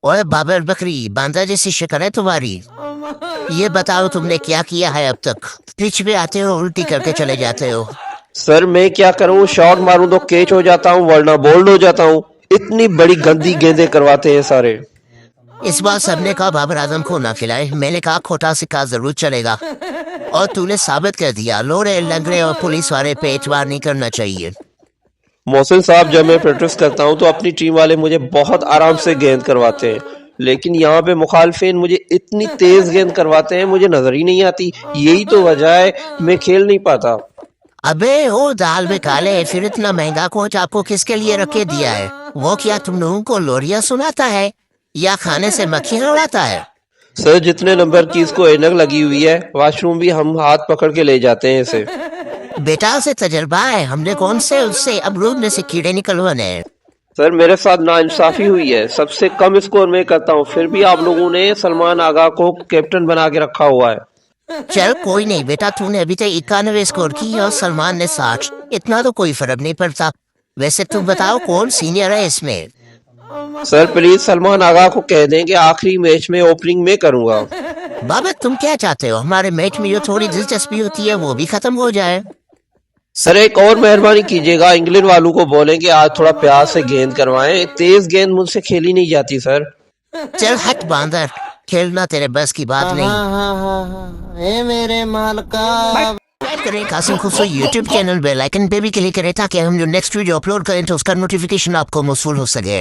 ओए बाबर बकरी बांदा जैसी शक्ल है तुम्हारी। ये बताओ तुमने क्या किया है अब तक? पिच पे आते हो उल्टी करके चले जाते हो। सर मैं क्या करूं, शॉट मारूं तो कैच हो जाता हूं वरना बोल्ड हो जाता हूं। इतनी बड़ी गंदी गेंदें करवाते हैं सारे। इस बार सबने कहा बाबर आजम को ना खिलाए, मैंने कहा खोटा सिक्का जरूर चलेगा और तूने साबित कर दिया। लोरे लंगड़े और पुलिस वाले पे एतबार नहीं करना चाहिए। मोहसिन साहब, जब मैं प्रैक्टिस करता हूं तो अपनी टीम वाले मुझे बहुत आराम से गेंद करवाते हैं, लेकिन यहाँ पे मुखालफिन मुझे इतनी तेज गेंद करवाते हैं मुझे नजर ही नहीं आती। यही तो वजह है मैं खेल नहीं पाता। अबे ओ दाल में काले, फिर इतना महंगा कोच आपको किसके लिए रखे दिया है? वो क्या तुम लोगों को लोरिया सुनाता है या खाने से मक्खियाँ उड़ाता है? सर जितने नंबर की इसको ऐनक लगी हुई है, वॉशरूम भी हम हाथ पकड़ के ले जाते हैं इसे। बेटा उसे तजर्बा है, हमने कौन से उससे अमरूद में से कीड़े निकलवाने हैं। सर मेरे साथ नाइंसाफी हुई है, सबसे कम स्कोर मैं करता हूँ, फिर भी आप लोगों ने सलमान आगा को कैप्टन बना के रखा हुआ है। चल कोई नहीं बेटा, तूने अभी तक 91 स्कोर की और सलमान ने 60। इतना तो कोई फर्क नहीं पड़ता। वैसे तुम बताओ कौन सीनियर है इसमें? सर प्लीज सलमान आगा को कह दें कि आखिरी मैच में ओपनिंग में करूंगा। बाबा तुम क्या चाहते हो? हमारे मैच में जो थोड़ी दिलचस्पी होती है वो भी खत्म हो जाए। सर एक और मेहरबानी कीजिएगा, इंग्लैंड वालों को बोलें कि आज थोड़ा प्यार से गेंद करवाएं, तेज गेंद मुझसे खेली नहीं जाती सर। चल हट बांदर, खेलना तेरे बस की बात नहीं। ए मेरे मालका। सब्सक्राइब करें Qasim Khusro YouTube channel, bell icon पे भी क्लिक करें ताकि हम जो नेक्स्ट वीडियो अपलोड करें तो उसका नोटिफिकेशन आपको मौसूल हो सके।